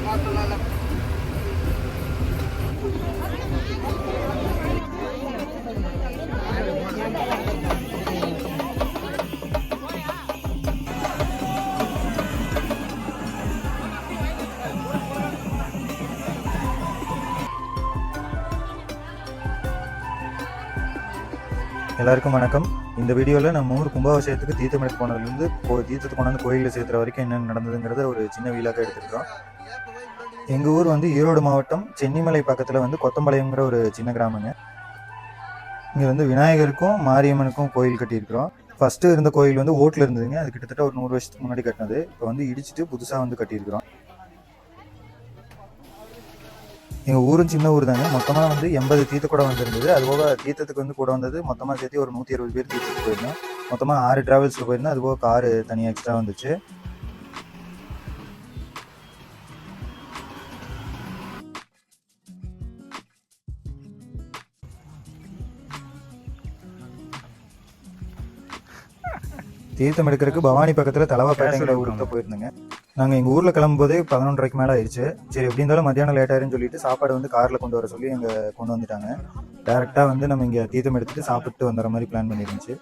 எல்லாருக்கும் வணக்கம். இந்த வீடியோவில் நம்ம ஊர் கும்பாபிஷேகத்துக்கு தீர்த்தம் எடுத்து போனதுலேருந்து தீர்த்தத்தை கொண்டாந்து கோயிலில் சேர்த்துற வரைக்கும் என்னென்ன நடந்ததுங்கிறத ஒரு சின்ன வீலாக எடுத்துருக்கோம். எங்கள் ஊர் வந்து ஈரோடு மாவட்டம் சென்னிமலை பக்கத்தில் வந்து கொத்தம்பாளையங்கிற ஒரு சின்ன கிராமங்க. இங்கே வந்து விநாயகருக்கும் மாரியம்மனுக்கும் கோயில் கட்டியிருக்கிறோம். ஃபஸ்ட்டு இருந்த கோயில் வந்து ஓட்டில் இருந்ததுங்க. அது கிட்டத்தட்ட ஒரு 100 வருஷத்துக்கு முன்னாடி கட்டினது. இப்போ வந்து இடிச்சிட்டு புதுசாக வந்து கட்டியிருக்கிறோம். எங்கள் ஊரும் சின்ன ஊர் தாங்க. மொத்தமாக வந்து 80 தீர்த்த கூட வந்துருந்தது. அதுபோக தீர்த்தத்துக்கு வந்து கூட வந்தது மொத்தமாக சேர்த்து ஒரு 120 பேர் தீர்த்தத்துக்கு போயிருந்தோம். மொத்தமாக 6 டிராவல்ஸில் போயிருந்தோம். அதுபோக காரு தனியாக எக்ஸ்ட்ரா வந்துச்சு. தீர்த்தம் எடுக்கிறதுக்கு பவானி பக்கத்தில் தலவாப்பேட்டைங்கிற ஊருக்கு தான் போயிருந்தோங்க. நாங்கள் எங்கள் ஊரில் கிளம்பும்போதே 11:30க்கு மேலே ஆயிடுச்சு. சரி, எப்படி இருந்தாலும் மத்தியானம் லேட் ஆயிருன்னு சொல்லிட்டு சாப்பாடு வந்து காரில் கொண்டு வர சொல்லி அங்கே கொண்டு வந்துட்டாங்க. டேரெக்டாக வந்து நம்ம இங்கே தீர்த்தம் எடுத்துகிட்டு சாப்பிட்டு வந்துடுற மாதிரி பிளான் பண்ணியிருந்துச்சு.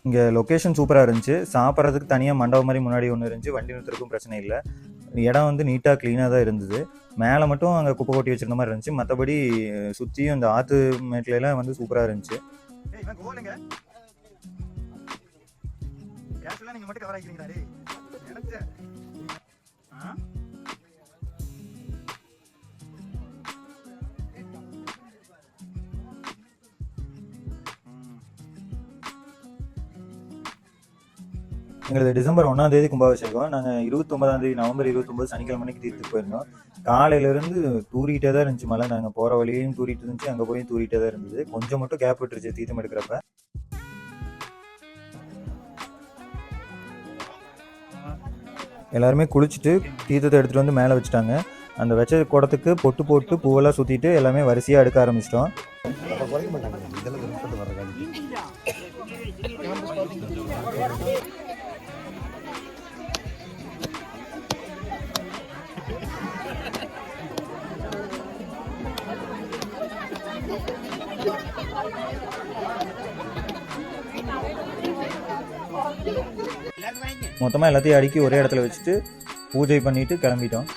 இங்கே லொக்கேஷன் சூப்பராக இருந்துச்சு. சாப்பிட்றதுக்கு தனியாக மண்டபம் மாதிரி முன்னாடி ஒன்று இருந்துச்சு. வண்டி நிறுத்துறதுக்கும் பிரச்சனை இல்லை. இடம் வந்து நீட்டாக க்ளீனாக தான் இருந்தது. மேலே மட்டும் அங்கே குப்பை கொட்டி வச்சிருந்த மாதிரி இருந்துச்சு. மற்றபடி சுற்றியும் இந்த ஆற்று மேட்லாம் வந்து சூப்பராக இருந்துச்சு. எங்களுக்கு டிசம்பர் 1ஆம் தேதி கும்பாபிஷேகம். நாங்கள் 29ஆம் தேதி நவம்பர் 29 சனிக்கிழமை தீர்த்துக்கு போயிருந்தோம். காலையிலேருந்து தூரிகிட்டே தான் இருந்துச்சு மழை. நாங்கள் போகிற வழியிலையும் தூரிட்டு இருந்துச்சு, அங்கே போய் தூரிகிட்டே தான் இருந்தது. கொஞ்சம் மட்டும் கேப் விட்டுருச்சு தீர்த்தம் எடுக்கிறப்ப. எல்லாருமே குளிச்சுட்டு தீர்த்தத்தை எடுத்துகிட்டு வந்து மேலே வச்சுட்டாங்க. அந்த வச்ச குடத்துக்கு பொட்டு போட்டு பூவெல்லாம் சுற்றிட்டு எல்லாமே வரிசையாக எடுக்க ஆரம்பிச்சிட்டோம். மொத்தமாக எல்லாத்தையும் அடுக்கி ஒரே இடத்துல வச்சுட்டு பூஜை பண்ணிட்டு கிளம்பிட்டோம்.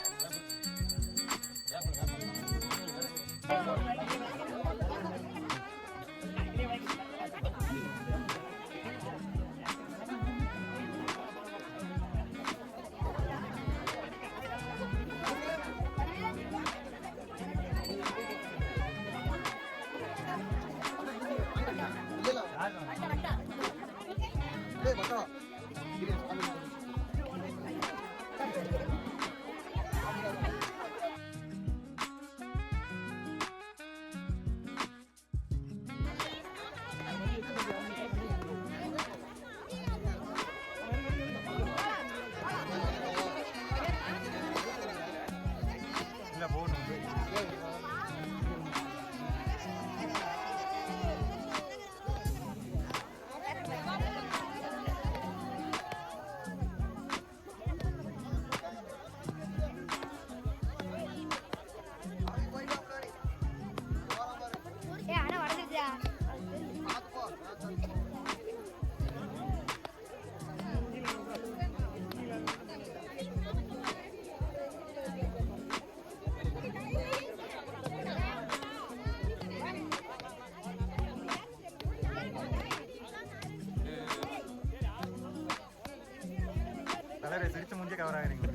சிரிச்சு முடிஞ்ச கவர் ஆகிறீங்க.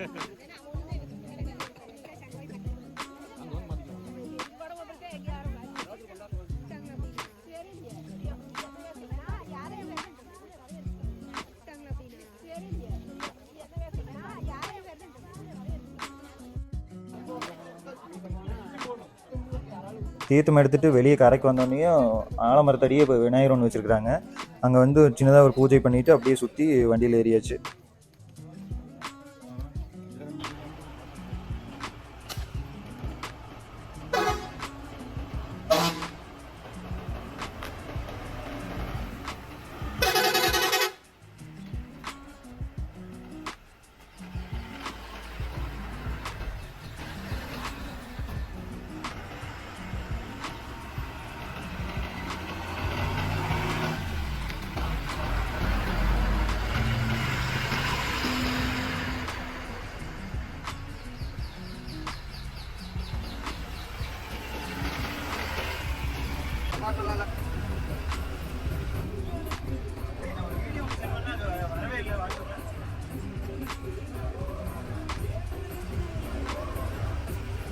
தீர்த்தம் எடுத்துட்டு வெளியே கரைக்கு வந்தோடனையும் ஆலமரத்தடியே இப்போ விநாயகர் ஒன்று வச்சுருக்குறாங்க. அங்கே வந்து சின்னதாக ஒரு பூஜை பண்ணிவிட்டு அப்படியே சுற்றி வண்டியில் ஏறியாச்சு.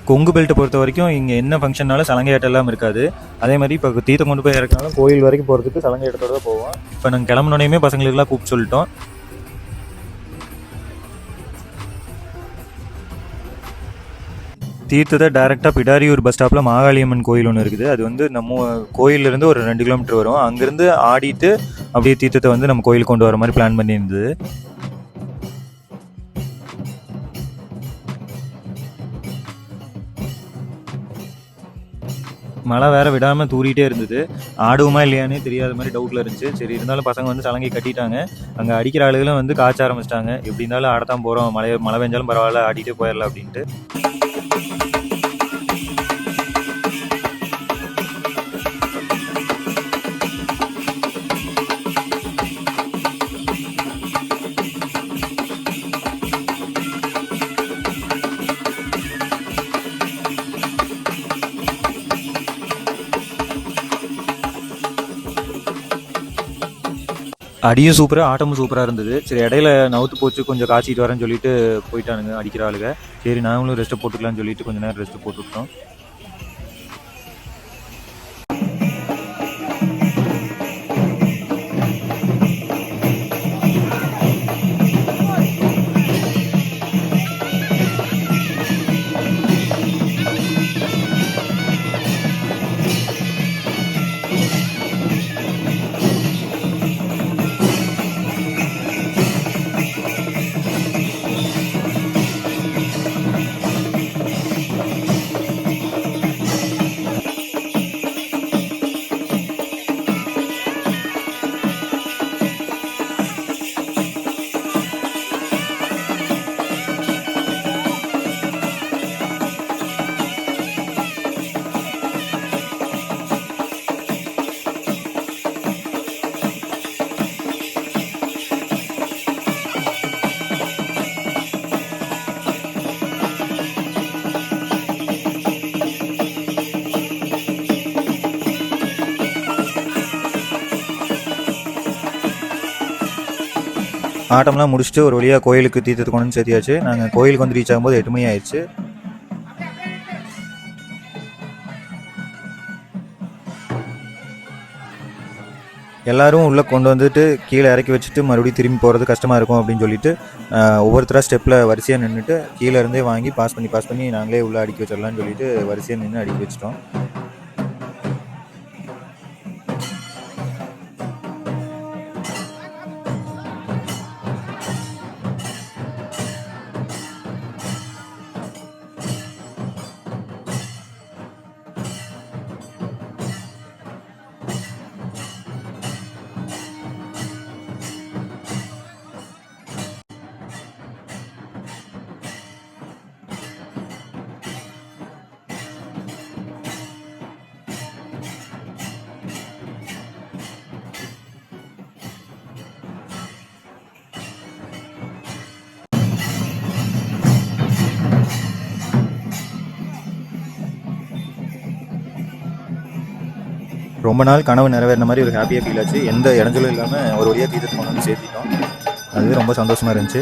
கொங்கு பெல்ட்டை பொறுத்த வரைக்கும் இங்கே என்ன ஃபங்க்ஷன்னாலும் சலங்கையாட்டெல்லாம் இருக்காது. அதே மாதிரி இப்போ தீர்த்தம் கொண்டு போய் இறக்கினாலும் கோயில் வரைக்கும் போகிறதுக்கு சலங்கையாட்டத்தோடு தான் போவோம். இப்போ நாங்கள் கிளம்புனோடையுமே பசங்களுக்கெல்லாம் கூப்பிட்டு சொல்லிட்டோம். தீர்த்தத்தை டேரெக்டாக பிடாரியூர் பஸ் ஸ்டாப்பில் மாகாளியம்மன் கோயில் ஒன்று இருக்குது. அது வந்து நம்ம கோயிலேருந்து ஒரு 2 கிலோமீட்டர் வரும். அங்கேருந்து ஆடிட்டு அப்படியே தீர்த்தத்தை வந்து நம்ம கோயிலுக்கு கொண்டு வர மாதிரி பிளான் பண்ணியிருந்தது. மழை வேறு விடாமல் தூரிகிட்டே இருந்தது. ஆடுவோமா இல்லையானே தெரியாத மாதிரி டவுட்டில் இருந்துச்சு. சரி, இருந்தாலும் பசங்க வந்து சலங்கை கட்டிட்டாங்க. அங்கே அடிக்கிற ஆளுகளும் வந்து காய்ச்ச ஆரம்பிச்சிட்டாங்க. எப்படி இருந்தாலும் ஆடத்தான் போகிறோம், மழை பெஞ்சாலும் பரவாயில்ல, ஆடிட்டே போயிடலாம் அப்படின்ட்டு. அடியும் சூப்பராக, ஆட்டமும் சூப்பராக இருந்தது. சரி, இடையில நவுத்து போச்சு, கொஞ்சம் காய்ச்சிட்டு வரேன்னு சொல்லிட்டு போயிட்டானுங்க அடிக்கிற ஆளுங்க. சரி, நாங்களும் ரெஸ்ட்டு போட்டுக்கலாம்னு சொல்லிட்டு கொஞ்சம் நேரம் ரெஸ்ட்டு போட்டுவிட்டோம். ஆட்டம்லாம் முடிச்சுட்டு ஒரு வழியாக கோயிலுக்கு தீர்த்தத்தை கொண்டு வந்து சேர்த்தியாச்சு. நாங்கள் கோயிலுக்கு வந்து ரீச் ஆகும்போது 8 மணி ஆயிடுச்சு. எல்லோரும் உள்ளே கொண்டு வந்துட்டு கீழே இறக்கி வச்சுட்டு மறுபடியும் திரும்பி போகிறது கஷ்டமாக இருக்கும் அப்படின்னு சொல்லிட்டு ஒவ்வொருத்தராக ஸ்டெப்பில் வரிசையாக நின்றுட்டு கீழே இருந்தே வாங்கி பாஸ் பண்ணி நாங்களே உள்ளே அடுக்கி வச்சிடலான்னு சொல்லிட்டு வரிசையாக நின்று அடுக்கி வச்சிட்டோம். ரொம்ப நாள் கனவு நிறைவேறின மாதிரி ஒரு ஹாப்பியாக ஃபீல் ஆச்சு. எந்த இடைஞ்சலும் இல்லாமல் ஒரு வழியாக தீர்த்தத்தை கொண்டு வந்து சேர்த்திட்டோம். அது ரொம்ப சந்தோஷமாக இருந்துச்சு.